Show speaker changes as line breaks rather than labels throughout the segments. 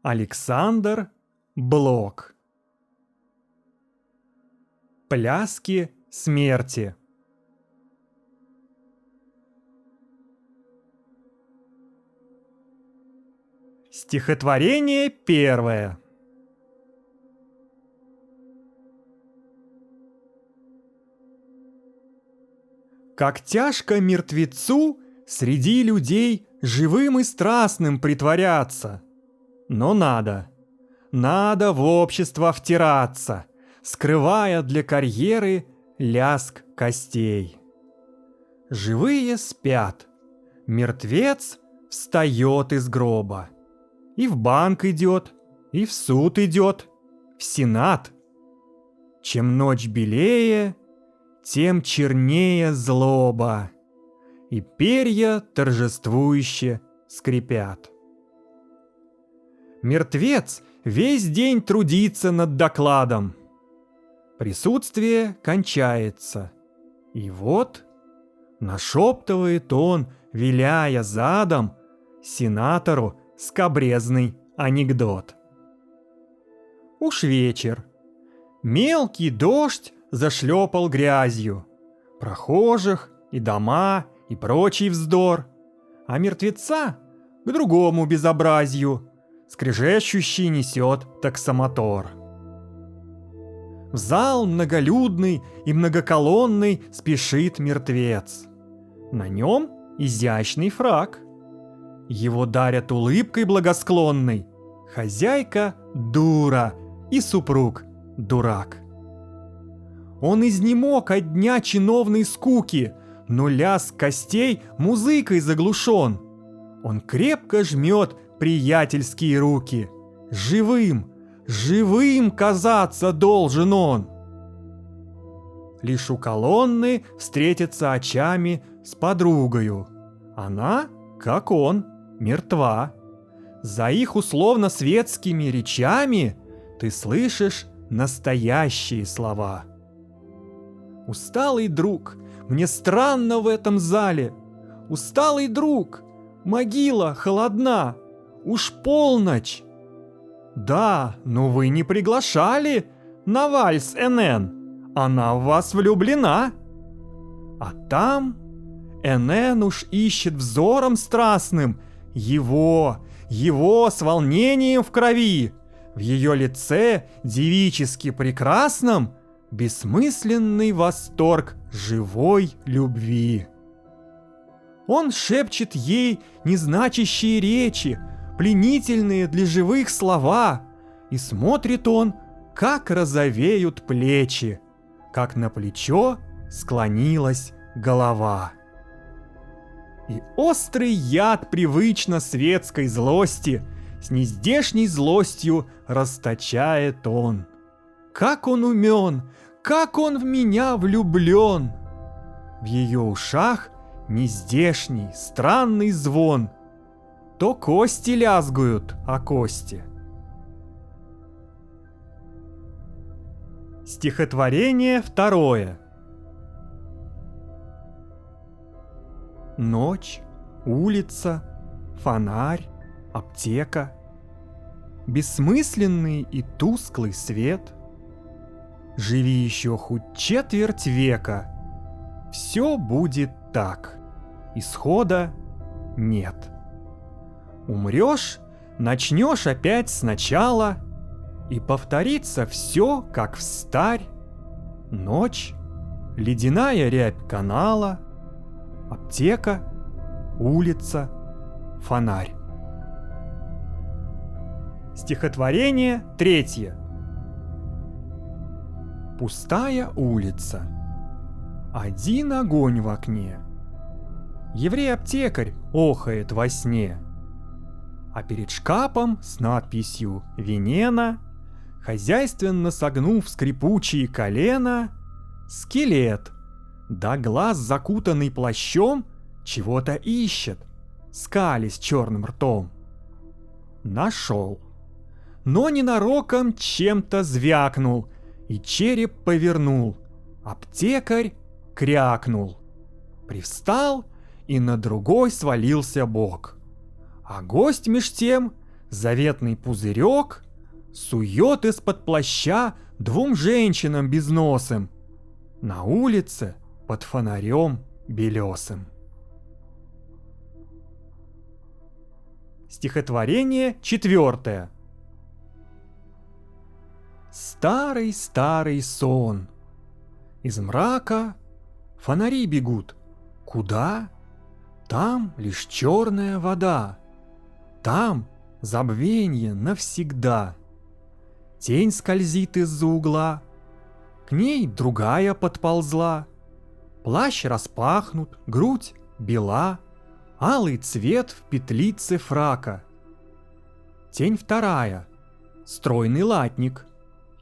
Александр Блок. Пляски смерти. Стихотворение первое. Как тяжко мертвецу среди людей живым и страстным притворяться. Но надо в общество втираться, скрывая для карьеры лязг костей. Живые спят, мертвец встает из гроба. И в банк идет, и в суд идет, в сенат. Чем ночь белее, тем чернее злоба, и перья торжествующе скрипят. Мертвец весь день трудится над докладом. Присутствие кончается, и вот нашептывает он, виляя задом, сенатору скабрезный анекдот. Уж вечер. Мелкий дождь зашлепал грязью прохожих и дома и прочий вздор, а мертвеца к другому безобразию скрежещущий несет таксомотор. В зал многолюдный и многоколонный спешит мертвец. На нем изящный фрак. Его дарят улыбкой благосклонной хозяйка дура и супруг дурак. Он изнемог от дня чиновной скуки, но лязг костей музыкой заглушен. Он крепко жмет приятельские руки. Живым казаться должен он. Лишь у колонны встретится очами с подругою. Она, как он, мертва. За их условно-светскими речами ты слышишь настоящие слова. Усталый друг, мне странно в этом зале. Усталый друг, могила холодна. Уж полночь. Да, но вы не приглашали на вальс НН. Она в вас влюблена. А там НН уж ищет взором страстным его с волнением в крови. В ее лице девически прекрасном бессмысленный восторг живой любви. Он шепчет ей незначащие речи, пленительные для живых слова, и смотрит он, как розовеют плечи, как на плечо склонилась голова. И острый яд привычно светской злости с нездешней злостью расточает он. Как он умен, как он в меня влюблен! В ее ушах нездешний, странный звон. То кости лязгают о кости. Стихотворение второе. Ночь, улица, фонарь, аптека. Бессмысленный и тусклый свет. Живи еще хоть четверть века. Все будет так. Исхода нет. Умрешь, начнешь опять сначала, и повторится все, как встарь. Ночь, ледяная рябь канала, аптека, улица, фонарь. Стихотворение третье. Пустая улица. Один огонь в окне. Еврей-аптекарь охает во сне. А перед шкафом с надписью «Венена», хозяйственно согнув скрипучие колена, скелет, да глаз закутанный плащом, чего-то ищет, скалясь черным ртом. Нашел. Но ненароком чем-то звякнул, и череп повернул. Аптекарь крякнул. Привстал, и на другой свалился бок. А гость меж тем заветный пузырек сует из-под плаща двум женщинам безносым на улице под фонарем белесым. Стихотворение 4. Старый-старый сон. Из мрака фонари бегут. Куда? Там лишь черная вода. Там забвенье навсегда. Тень скользит из-за угла. К ней другая подползла. Плащ распахнут, грудь бела, алый цвет в петлице фрака. Тень вторая, стройный латник,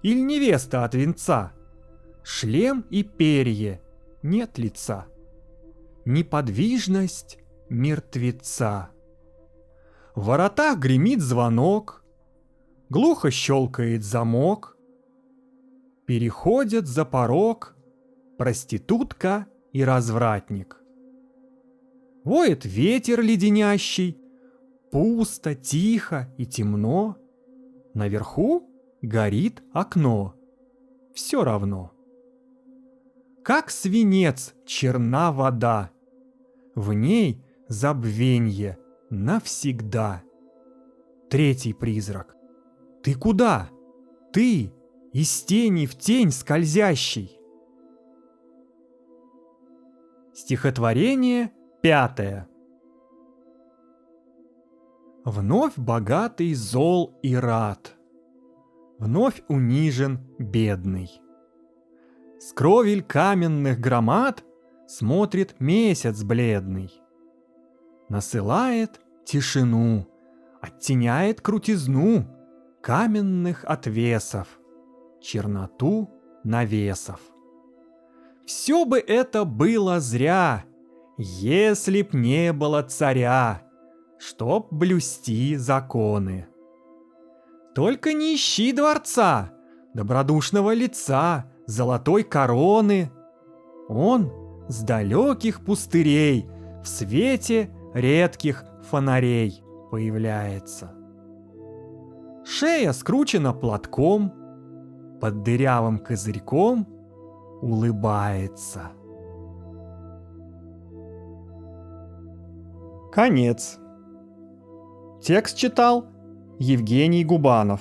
или невеста от венца. Шлем и перья, нет лица. Неподвижность мертвеца. В воротах гремит звонок, глухо щелкает замок. Переходят за порог проститутка и развратник. Воет ветер леденящий, пусто, тихо и темно. Наверху горит окно, все равно. Как свинец черна вода, в ней забвенье навсегда. Третий призрак. Ты куда? Ты из тени в тень скользящий. Стихотворение 5. Вновь богатый зол и рад, вновь унижен бедный. С кровель каменных громад смотрит месяц бледный. Насылает тишину, оттеняет крутизну каменных отвесов, черноту навесов. Все бы это было зря, если б не было царя, чтоб блюсти законы. Только не ищи дворца, добродушного лица, золотой короны. Он с далеких пустырей в свете редких фонарей появляется. Шея скручена платком, под дырявым козырьком улыбается. Конец. Текст читал Евгений Губанов.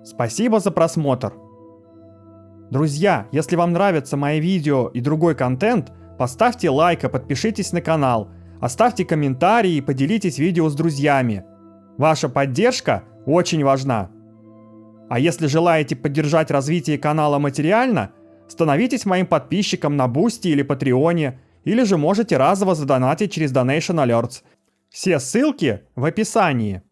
Спасибо за просмотр. Друзья, если вам нравятся мои видео и другой контент, поставьте лайк и подпишитесь на канал, оставьте комментарии и поделитесь видео с друзьями. Ваша поддержка очень важна. А если желаете поддержать развитие канала материально, становитесь моим подписчиком на Бусти или Патреоне, или же можете разово задонатить через Donation Alerts. Все ссылки в описании.